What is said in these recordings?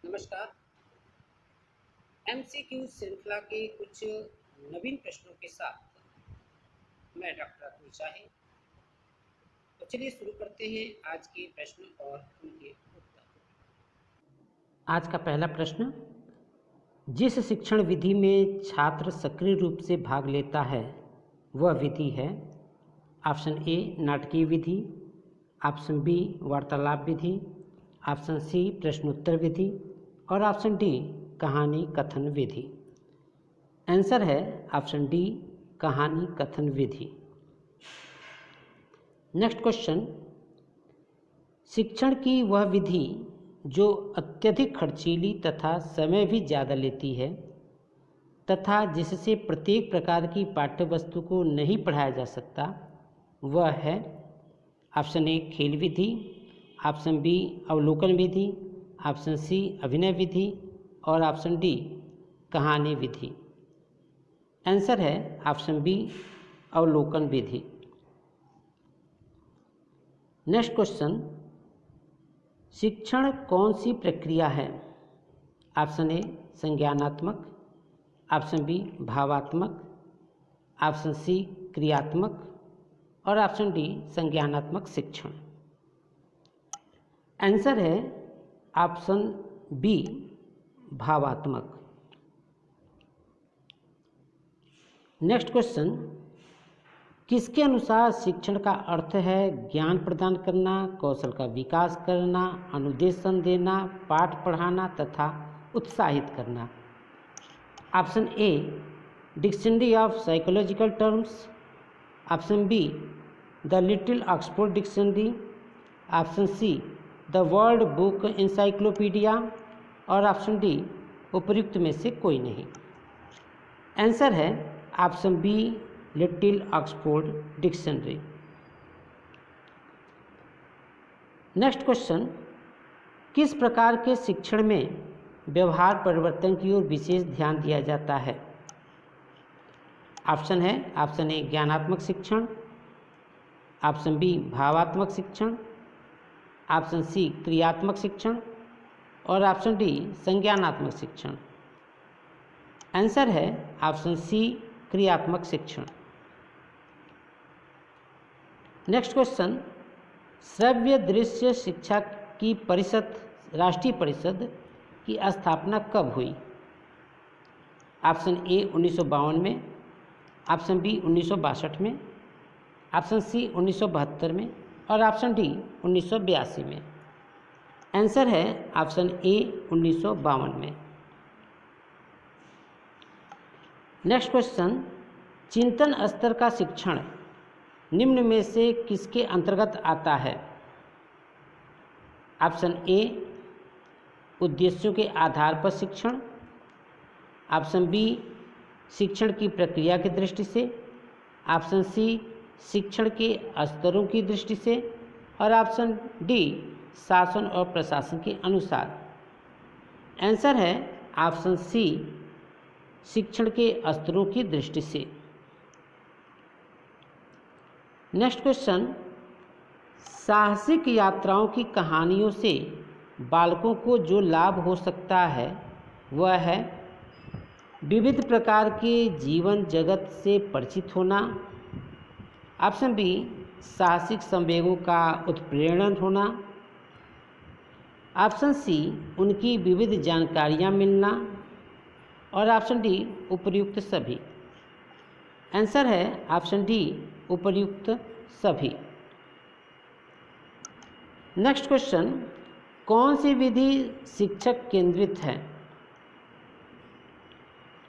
नमस्कार। एमसीक्यू श्रृंखला के कुछ नवीन प्रश्नों के साथ मैं डॉक्टर अतुल शाही। तो चलिए शुरू करते हैं आज के प्रश्न और उनके उत्तर। आज का पहला प्रश्न, जिस शिक्षण विधि में छात्र सक्रिय रूप से भाग लेता है वह विधि है। ऑप्शन ए नाटकीय विधि, ऑप्शन बी वार्तालाप विधि, ऑप्शन सी प्रश्नोत्तर विधि और ऑप्शन डी कहानी कथन विधि। आंसर है ऑप्शन डी कहानी कथन विधि। नेक्स्ट क्वेश्चन, शिक्षण की वह विधि जो अत्यधिक खर्चीली तथा समय भी ज़्यादा लेती है तथा जिससे प्रत्येक प्रकार की पाठ्य वस्तु को नहीं पढ़ाया जा सकता वह है। ऑप्शन ए खेल विधि, ऑप्शन बी अवलोकन विधि, ऑप्शन सी अभिनय विधि और ऑप्शन डी कहानी विधि। आंसर है ऑप्शन बी अवलोकन विधि। नेक्स्ट क्वेश्चन, शिक्षण कौन सी प्रक्रिया है? ऑप्शन ए संज्ञानात्मक, ऑप्शन बी भावात्मक, ऑप्शन सी क्रियात्मक और ऑप्शन डी संज्ञानात्मक शिक्षण। आंसर है ऑप्शन बी भावात्मक। नेक्स्ट क्वेश्चन, किसके अनुसार शिक्षण का अर्थ है ज्ञान प्रदान करना, कौशल का विकास करना, अनुदेशन देना, पाठ पढ़ाना तथा उत्साहित करना? Option a dictionary of psychological terms, option be the little Oxford dictionary, option see the world book encyclopedia और ऑप्शन डी उपर्युक्त में से कोई नहीं। आंसर है option be little Oxford dictionary. Next question, किस प्रकार के शिक्षण में व्यवहार परिवर्तन की ओर विशेष ध्यान दिया जाता है? ऑप्शन है ऑप्शन ए ज्ञानात्मक शिक्षण, ऑप्शन बी भावात्मक शिक्षण, ऑप्शन सी क्रियात्मक शिक्षण और ऑप्शन डी संज्ञानात्मक शिक्षण। आंसर है ऑप्शन सी क्रियात्मक शिक्षण। नेक्स्ट क्वेश्चन, श्रव्य दृश्य शिक्षा की परिषद राष्ट्रीय परिषद की स्थापना कब हुई? ऑप्शन ए 1952 में, ऑप्शन बी 1962 में, ऑप्शन सी 1972 में और ऑप्शन डी 1982 में। आंसर है ऑप्शन ए 1952 में। नेक्स्ट क्वेश्चन, चिंतन स्तर का शिक्षण निम्न में से किसके अंतर्गत आता है? ऑप्शन ए उद्देश्यों के आधार पर शिक्षण, ऑप्शन बी शिक्षण की प्रक्रिया की दृष्टि से, ऑप्शन सी शिक्षण के स्तरों की दृष्टि से और ऑप्शन डी शासन और प्रशासन के अनुसार। आंसर है ऑप्शन सी शिक्षण के स्तरों की दृष्टि से। नेक्स्ट क्वेश्चन, साहसिक यात्राओं की कहानियों से बालकों को जो लाभ हो सकता है वह है विविध प्रकार के जीवन जगत से परिचित होना, ऑप्शन बी साहसिक संवेगों का उत्प्रेरण होना, ऑप्शन सी उनकी विविध जानकारियां मिलना और ऑप्शन डी उपर्युक्त सभी। आंसर है ऑप्शन डी उपर्युक्त सभी। नेक्स्ट क्वेश्चन, कौन सी विधि शिक्षक केंद्रित है?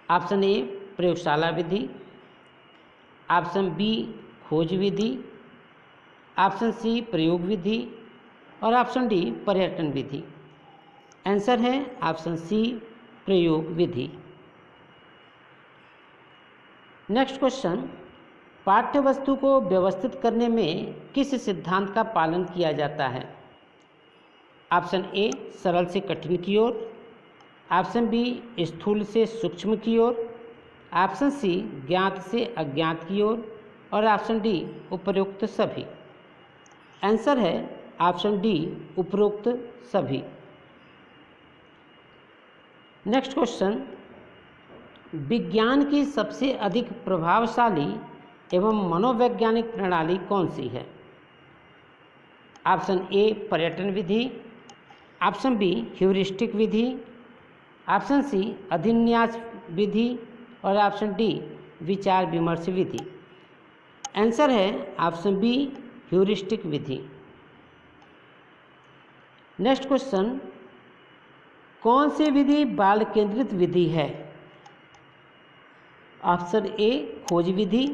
ऑप्शन ए प्रयोगशाला विधि, ऑप्शन बी खोज विधि, ऑप्शन सी प्रयोग विधि और ऑप्शन डी पर्यटन विधि। आंसर है ऑप्शन सी प्रयोग विधि। नेक्स्ट क्वेश्चन, पाठ्य वस्तु को व्यवस्थित करने में किस सिद्धांत का पालन किया जाता है? ऑप्शन ए सरल से कठिन की ओर, ऑप्शन बी स्थूल से सूक्ष्म की ओर, ऑप्शन सी ज्ञात से अज्ञात की ओर और ऑप्शन डी उपरोक्त सभी। आंसर है ऑप्शन डी उपरोक्त सभी। नेक्स्ट क्वेश्चन, विज्ञान की सबसे अधिक प्रभावशाली एवं मनोवैज्ञानिक प्रणाली कौन सी है? ऑप्शन ए पर्यटन विधि, ऑप्शन बी ह्यूरिस्टिक विधि, ऑप्शन सी अभिन्यास विधि और ऑप्शन डी विचार विमर्श विधि। आंसर है ऑप्शन बी ह्यूरिस्टिक विधि। नेक्स्ट क्वेश्चन, कौन सी विधि बाल केंद्रित विधि है? ऑप्शन ए खोज विधि,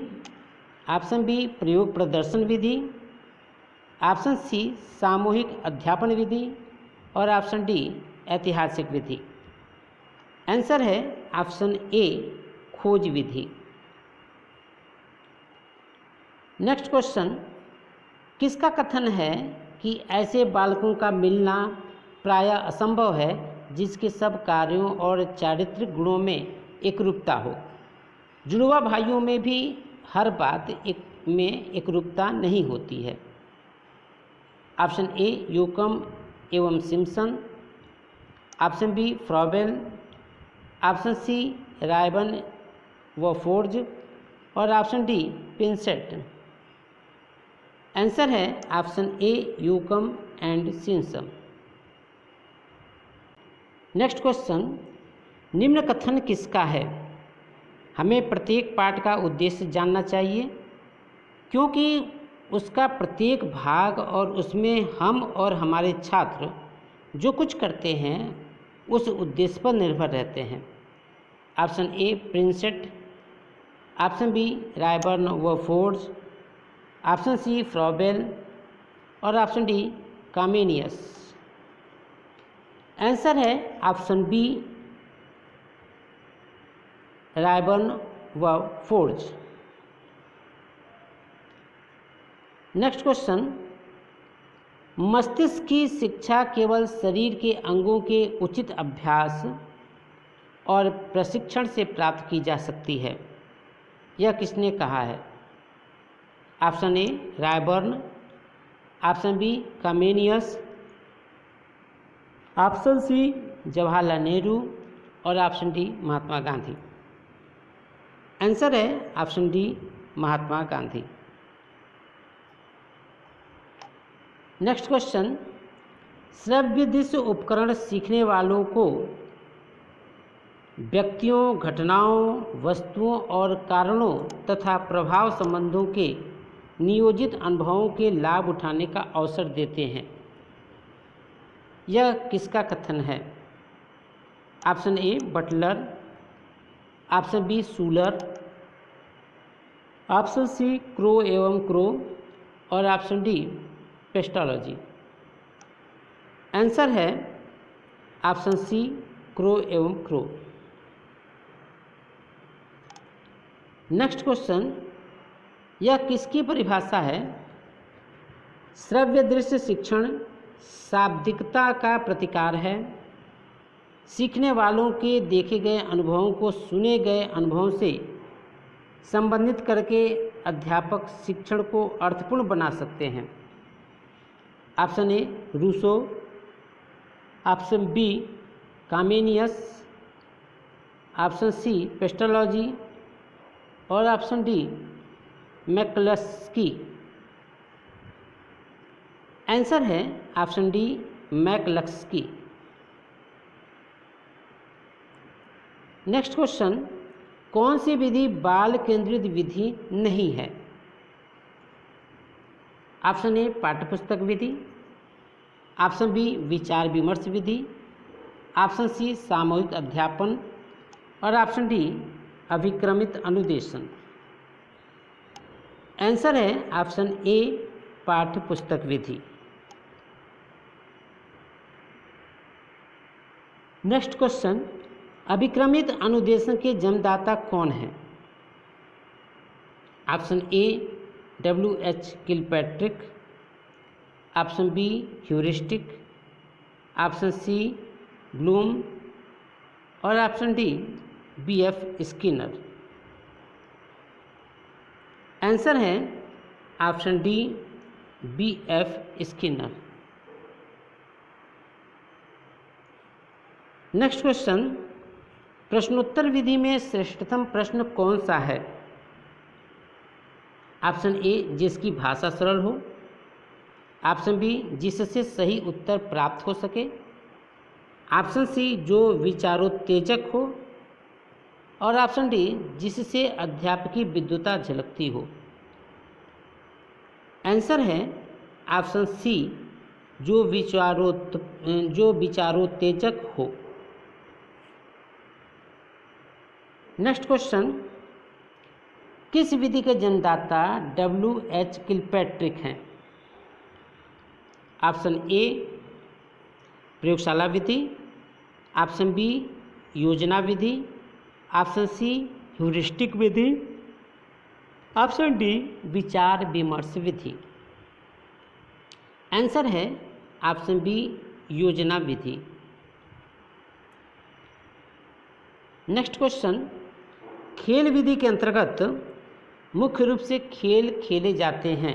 ऑप्शन बी प्रयोग प्रदर्शन विधि, ऑप्शन सी सामूहिक अध्यापन विधि और ऑप्शन डी ऐतिहासिक विधि। आंसर है ऑप्शन ए खोज विधि। नेक्स्ट क्वेश्चन, किसका कथन है कि ऐसे बालकों का मिलना प्रायः असंभव है जिसके सब कार्यों और चारित्रिक गुणों में एकरूपता हो? जुड़वा भाइयों में भी हर बात में एकरूपता नहीं होती है। ऑप्शन ए यूकम एवं Simpson, option B Froebel, option C Ryburn व फोर्ज और ऑप्शन डी पिंसेट। आंसर है option A Yoakum and Simpson. Next question, निम्न कथन किसका है? हमें प्रत्येक पाठ का उद्देश्य जानना चाहिए क्योंकि उसका प्रत्येक भाग और उसमें हम और हमारे छात्र जो कुछ करते हैं उस उद्देश्य पर निर्भर रहते हैं। ऑप्शन ए प्रिंसेट, ऑप्शन बी रायबर्न व फोर्ज, ऑप्शन सी फ्रॉबेल और ऑप्शन डी कामेनियस। आंसर है ऑप्शन बी रायबर्न व फोर्ज। नेक्स्ट क्वेश्चन, मस्तिष्क की शिक्षा केवल शरीर के अंगों के उचित अभ्यास और प्रशिक्षण से प्राप्त की जा सकती है, यह किसने कहा है? Option A Ryburn, option B Comenius, option C Jawaharlal Nehru और option D Mahatma Gandhi. Answer है option D Mahatma Gandhi. Next question, श्रव्य दृश्य उपकरण सीखने वालों को व्यक्तियों, घटनाओं, वस्तुओं और कारणों तथा प्रभाव संबंधों के नियोजित अनुभवों के लाभ उठाने का अवसर देते हैं, यह किसका कथन है? Option A Butler, option B Schuler, option C Crow एवं क्रो और ऑप्शन डी पेस्टोलॉजी। आंसर है ऑप्शन सी क्रो एवं क्रो। नेक्स्ट क्वेश्चन, यह किसकी परिभाषा है? श्रव्य दृश्य शिक्षण शाब्दिकता का प्रतिकार है। सीखने वालों के देखे गए अनुभवों को सुने गए अनुभवों से संबंधित करके अध्यापक शिक्षण को अर्थपूर्ण बना सकते हैं। Option A Rousseau, option B Comenius, option C Pestalozzi और ऑप्शन डी मैक्लस्की। आंसर है option D McCluskey. Next question, कौन सी विधि बाल केंद्रित विधि नहीं है? ऑप्शन ए पाठ्यपुस्तक विधि, ऑप्शन बी विचार विमर्श विधि, ऑप्शन सी सामूहिक अध्यापन और ऑप्शन डी अभिक्रमित अनुदेशन। आंसर है ऑप्शन ए पाठ्यपुस्तक विधि। नेक्स्ट क्वेश्चन, अभिक्रमित अनुदेशन के जन्मदाता कौन है? Option A W.H. Kilpatrick, option B heuristic, option C Bloom और option D B.F. Skinner. Answer है option D B.F. Skinner. Next question, प्रश्नोत्तर विधि में श्रेष्ठतम प्रश्न कौन सा है? ऑप्शन ए, जिसकी भाषा सरल हो। ऑप्शन बी, जिससे सही उत्तर प्राप्त हो सके। ऑप्शन सी, जो विचारोत्तेजक हो। और ऑप्शन डी, जिससे अध्यापकी विद्वता झलकती हो। आंसर है ऑप्शन सी, जो विचारोत्तेजक हो। नेक्स्ट क्वेश्चन, किस विधि के जन्मदाता W.H. किलपैट्रिक हैं? ऑप्शन ए, प्रयोगशाला विधि। ऑप्शन बी, योजना विधि। ऑप्शन सी, ह्यूरिस्टिक विधि। ऑप्शन डी, विचार विमर्श विधि। आंसर है ऑप्शन बी, योजना विधि। नेक्स्ट क्वेश्चन, खेल विधि के अंतर्गत मुख्य रूप से खेल खेले जाते हैं।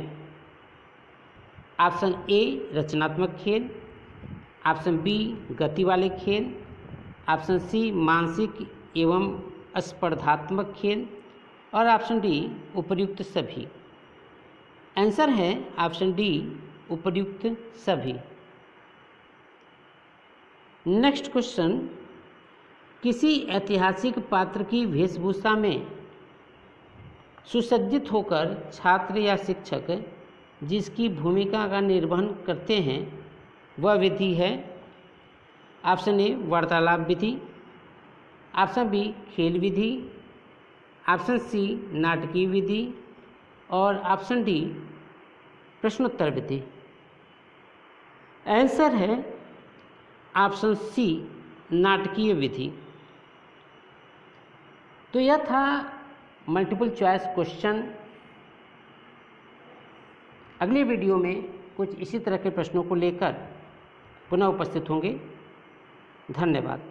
ऑप्शन ए, रचनात्मक खेल। ऑप्शन बी, गति वाले खेल। ऑप्शन सी, मानसिक एवं स्पर्धात्मक खेल। और ऑप्शन डी, उपर्युक्त सभी। आंसर है ऑप्शन डी, उपर्युक्त सभी। नेक्स्ट क्वेश्चन, किसी ऐतिहासिक पात्र की वेशभूषा में सुसज्जित होकर छात्र या शिक्षक जिसकी भूमिका का निर्वहन करते हैं वह विधि है। ऑप्शन ए, वार्तालाप विधि। ऑप्शन बी, खेल विधि। ऑप्शन सी, नाटकीय विधि। और ऑप्शन डी, प्रश्नोत्तर विधि। आंसर है ऑप्शन सी, नाटकीय विधि। तो यह था मल्टीपल चॉइस क्वेश्चन। अगले वीडियो में कुछ इसी तरह के प्रश्नों को लेकर पुनः उपस्थित होंगे। धन्यवाद।